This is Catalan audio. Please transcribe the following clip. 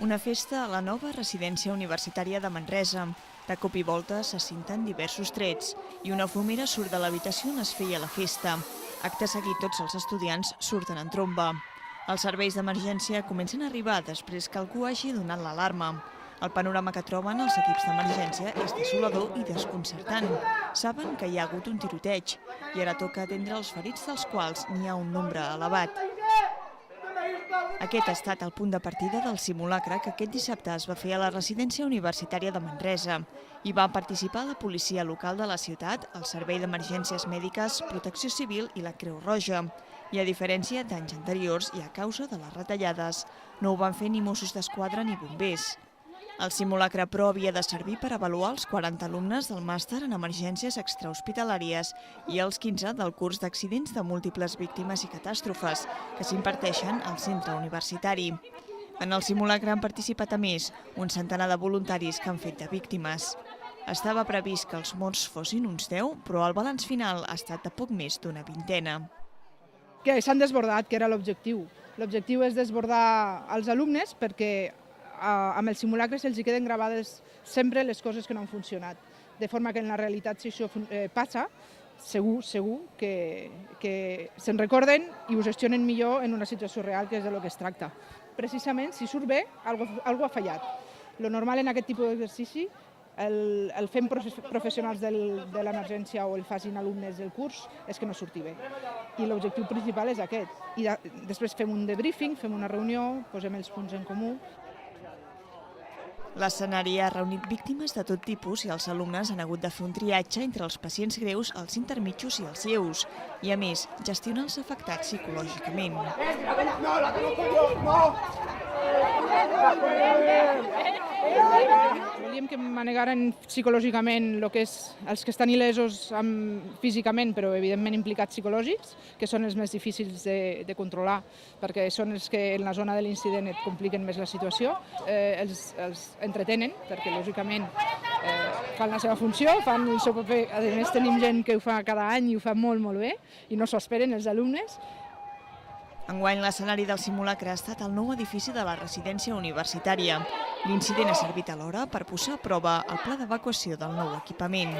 Una festa a la nova residència universitària de Manresa. De cop i volta se senten diversos trets i una fumera surt de l'habitació on es feia la festa. Acte seguit, tots els estudiants surten en tromba. Els serveis d'emergència comencen a arribar després que algú hagi donat l'alarma. El panorama que troben els equips d'emergència és desolador i desconcertant. Saben que hi ha hagut un tiroteig i ara toca atendre els ferits, dels quals n'hi ha un nombre elevat. Aquest ha estat el punt de partida del simulacre que aquest dissabte es va fer a la residència universitària de Manresa. Hi va participar la policia local de la ciutat, el Servei d'Emergències Mèdiques, Protecció Civil i la Creu Roja. I a diferència d'anys anteriors i a causa de les retallades, no ho van fer ni Mossos d'Esquadra ni bombers. El simulacre, però, havia de servir per avaluar els 40 alumnes del màster en emergències extrahospitalàries i els 15 del curs d'accidents de múltiples víctimes i catàstrofes que s'imparteixen al centre universitari. En el simulacre han participat a més un centenar de voluntaris que han fet de víctimes. Estava previst que els morts fossin uns 10, però el balanç final ha estat de poc més d'una vintena. Que s'han desbordat, que era l'objectiu. L'objectiu és desbordar els alumnes perquè amb el simulacre se'ls queden gravades sempre les coses que no han funcionat. De forma que en la realitat, si això passa, segur que se'n recorden i ho gestionen millor en una situació real, que és del que es tracta. Precisament, si surt bé, algú ha fallat. Lo normal en aquest tipus d'exercici, el fem professionals de l'emergència o el facin alumnes del curs, és que no surti bé. I l'objectiu principal és aquest. I després fem un debriefing, fem una reunió, posem els punts en comú. L'escenari ha reunit víctimes de tot tipus i els alumnes han hagut de fer un triatge entre els pacients greus, els intermitjos i els lleus. I, a més, gestionar els afectats psicològicament. Volíem que manegaren psicològicament els que estan il·lesos físicament, però evidentment implicats psicològics, que són els més difícils de controlar, perquè són els que en la zona de l'incident et compliquen més la situació. Els entretenen, perquè lògicament fan la seva funció, fan el seu paper. A més, tenim gent que ho fa cada any i ho fa molt, molt bé, i no s'ho esperen els alumnes. Enguany, l'escenari del simulacre ha estat el nou edifici de la residència universitària. L'incident ha servit alhora per posar a prova el pla d'evacuació del nou equipament.